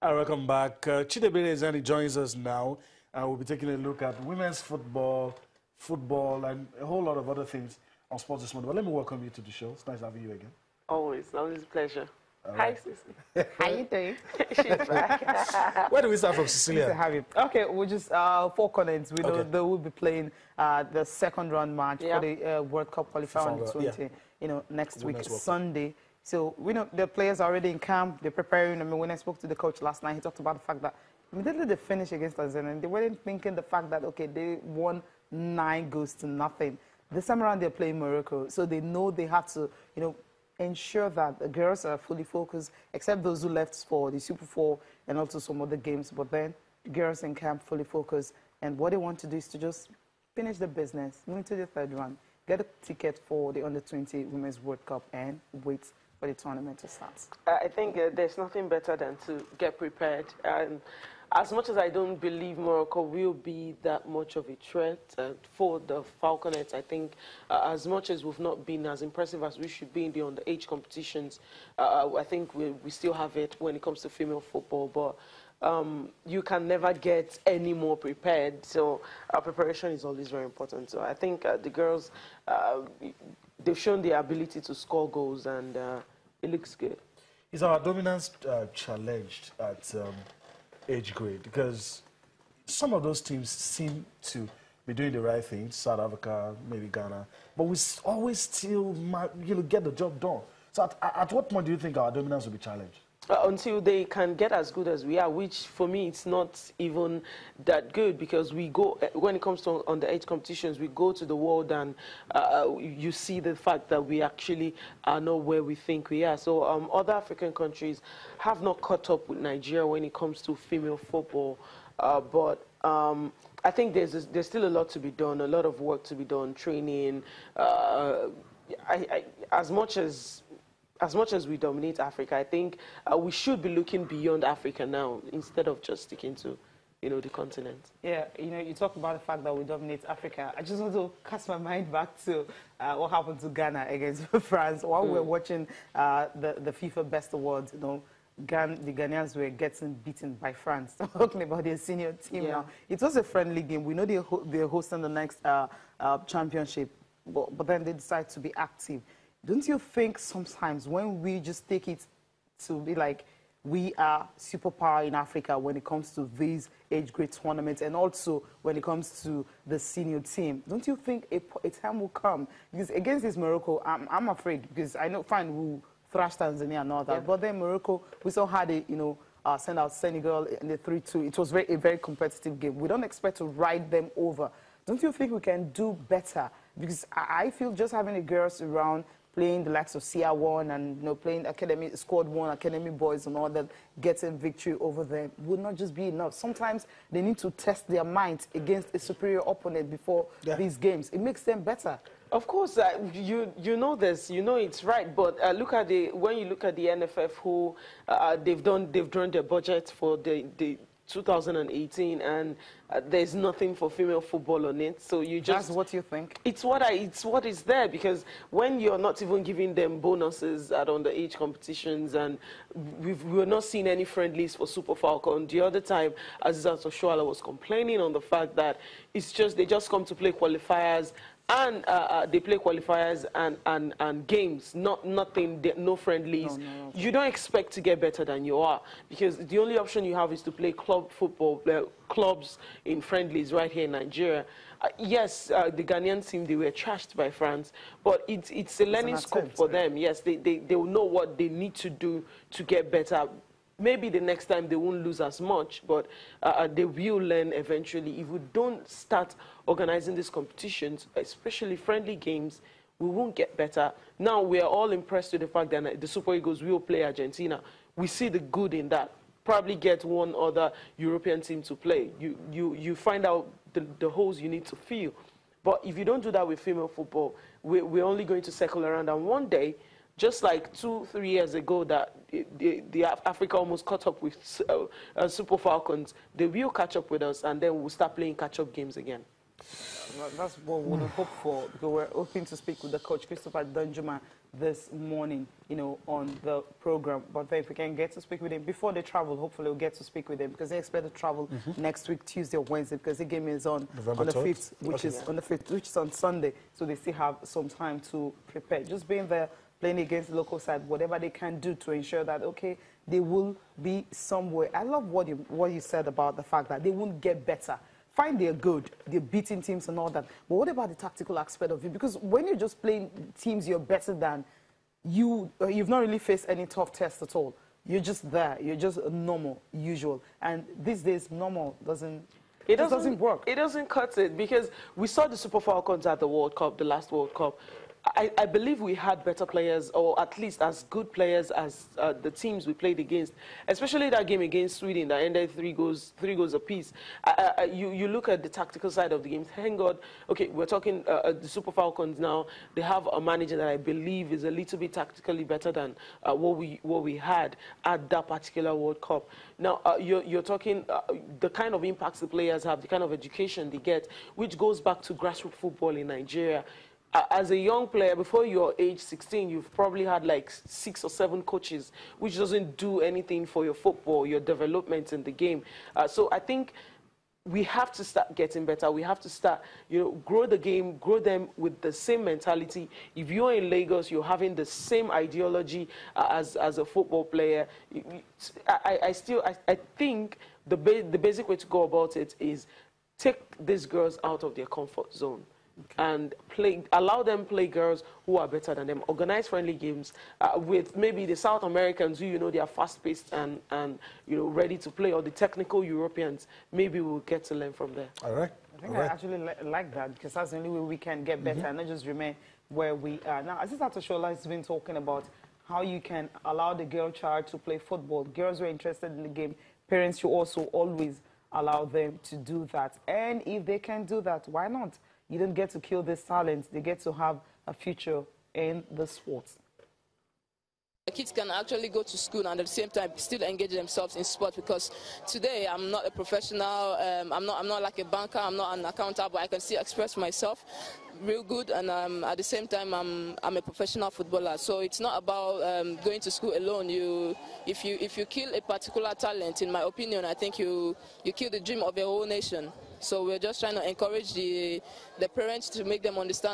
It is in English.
Welcome back. Chidebere Ezani joins us now. We'll be taking a look at women's football, and a whole lot of other things on sports this morning. But let me welcome you to the show. It's nice having you again. Always a pleasure. Hi, Sissy. How you doing? She's back. Where do we start from, Cecilia? Nice to have you. Okay, we'll just Falconets. We know they will be playing the second round match for the World Cup qualifier on the 20. Next week Sunday. So we know the players are already in camp. They're preparing. I mean, when I spoke to the coach last night, he talked about the fact that immediately they finished against Tanzania, they weren't thinking the fact that they won 9-0. This time around they're playing Morocco, so they know they have to ensure that the girls are fully focused, except those who left for the Super 4 and also some other games. But then the girls in camp fully focused, and what they want to do is to just finish the business, move into the third round, get a ticket for the Under-20 Women's World Cup, and wait for the tournament to start. I think there's nothing better than to get prepared. And as much as I don't believe Morocco will be that much of a threat for the Falconets, I think as much as we've not been as impressive as we should be in the underage competitions, I think we still have it when it comes to female football. But you can never get any more prepared. So our preparation is always very important. So I think the girls, they've shown the ability to score goals, and it looks good. Is our dominance challenged at age grade? Because some of those teams seem to be doing the right thing, South Africa, maybe Ghana, but we always still get the job done. So at what point do you think our dominance will be challenged? Until they can get as good as we are, which for me it's not even that good, because we go, when it comes to underage competitions, we go to the world and you see the fact that we actually are not where we think we are. So other African countries have not caught up with Nigeria when it comes to female football, but I think there's still a lot to be done, a lot of work to be done, training. As much as we dominate Africa, I think we should be looking beyond Africa now instead of just sticking to, the continent. Yeah, you talk about the fact that we dominate Africa. I just want to cast my mind back to what happened to Ghana against France. While we were watching the FIFA Best Awards, the Ghanaians were getting beaten by France. Talking about their senior team now. It was a friendly game. We know they're hosting the next championship, but then they decide to be active. Don't you think sometimes when we just take it to be like we are superpower in Africa when it comes to these age grade tournaments, and also when it comes to the senior team, don't you think a time will come? Because against this Morocco, I'm afraid, because I know fine we'll thrash Tanzania and all that, but then Morocco, we saw how they send out Senegal in the 3-2. It was a very competitive game. We don't expect to ride them over. Don't you think we can do better? Because I feel just having the girls around, playing the likes of CR1 and playing academy squad 1, academy boys and all that, getting victory over them would not just be enough. Sometimes they need to test their minds against a superior opponent before these games. It makes them better. Of course, you know this, it's right. But when you look at the NFF, who they've drawn their budget for the 2018, and there's nothing for female football on it. So that's what you think? It's what is there, because when you're not even giving them bonuses at underage competitions, and we're not seeing any friendlies for Super Falcon. The other time, Azizat Oshoala was complaining on the fact that they just come to play qualifiers. And they play qualifiers and games, no friendlies. No. You don't expect to get better than you are, because the only option you have is to play club football, clubs in friendlies right here in Nigeria. Yes, the Ghanaian team, they were trashed by France, but it's a learning scope for them. Yes, they will know what they need to do to get better. Maybe the next time they won't lose as much, but they will learn eventually. If we don't start organizing these competitions, especially friendly games, we won't get better. Now, we are all impressed with the fact that the Super Eagles will play Argentina. We see the good in that. Probably get one other European team to play. You find out the holes you need to fill. But if you don't do that with female football, we're only going to circle around. And one day, just like 2-3 years ago that Africa almost caught up with Super Falcons, they will catch up with us, and then we'll start playing catch-up games again. That's what we hope for, because we're hoping to speak with the coach, Christopher Danjuma, this morning, on the program. But if we can get to speak with him before they travel, hopefully we'll get to speak with him, because they expect to travel next week, Tuesday or Wednesday, because the game is on the 5th, which is on the 5th, which is on Sunday. So they still have some time to prepare. Just being there, playing against the local side, whatever they can do to ensure that, okay, they will be somewhere. I love what you said about the fact that they won't get better. Fine, they're good, they're beating teams and all that. But what about the tactical aspect of it? Because when you're just playing teams you're better than, you've not really faced any tough tests at all. You're just there. You're just normal, usual. And these days, normal doesn't work. It doesn't cut it, because we saw the Super Falcons at the World Cup, the last World Cup. I believe we had better players, or at least as good players as the teams we played against, especially that game against Sweden that ended 3 goals apiece. You look at the tactical side of the game. Thank God, okay, we're talking the Super Falcons now. They have a manager that I believe is a little bit tactically better than what we had at that particular World Cup. Now, you're talking the kind of impacts the players have, the kind of education they get, which goes back to grassroots football in Nigeria. As a young player, before you're age 16, you've probably had like 6 or 7 coaches, which doesn't do anything for your football, your development in the game. So I think we have to start getting better. We have to start, grow the game, grow them with the same mentality. If you're in Lagos, you're having the same ideology as a football player. I think the basic way to go about it is take these girls out of their comfort zone. Okay. And allow them play girls who are better than them. Organize friendly games with maybe the South Americans who they are fast-paced and ready to play, or the technical Europeans. Maybe we'll get to learn from there. All right. I think I actually like that, because that's the only way we can get better and not just remain where we are. Now, Assistant Shola has been talking about how you can allow the girl child to play football. Girls who are interested in the game, parents should also always allow them to do that. And if they can do that, why not? You don't get to kill this talent. They get to have a future in the sports. The kids can actually go to school and at the same time still engage themselves in sport, because today I'm not a professional, I'm not like a banker, I'm not an accountant, but I can still express myself real good, and at the same time I'm a professional footballer. So it's not about going to school alone. If you kill a particular talent, in my opinion, I think you kill the dream of a whole nation. So we're just trying to encourage the parents to make them understand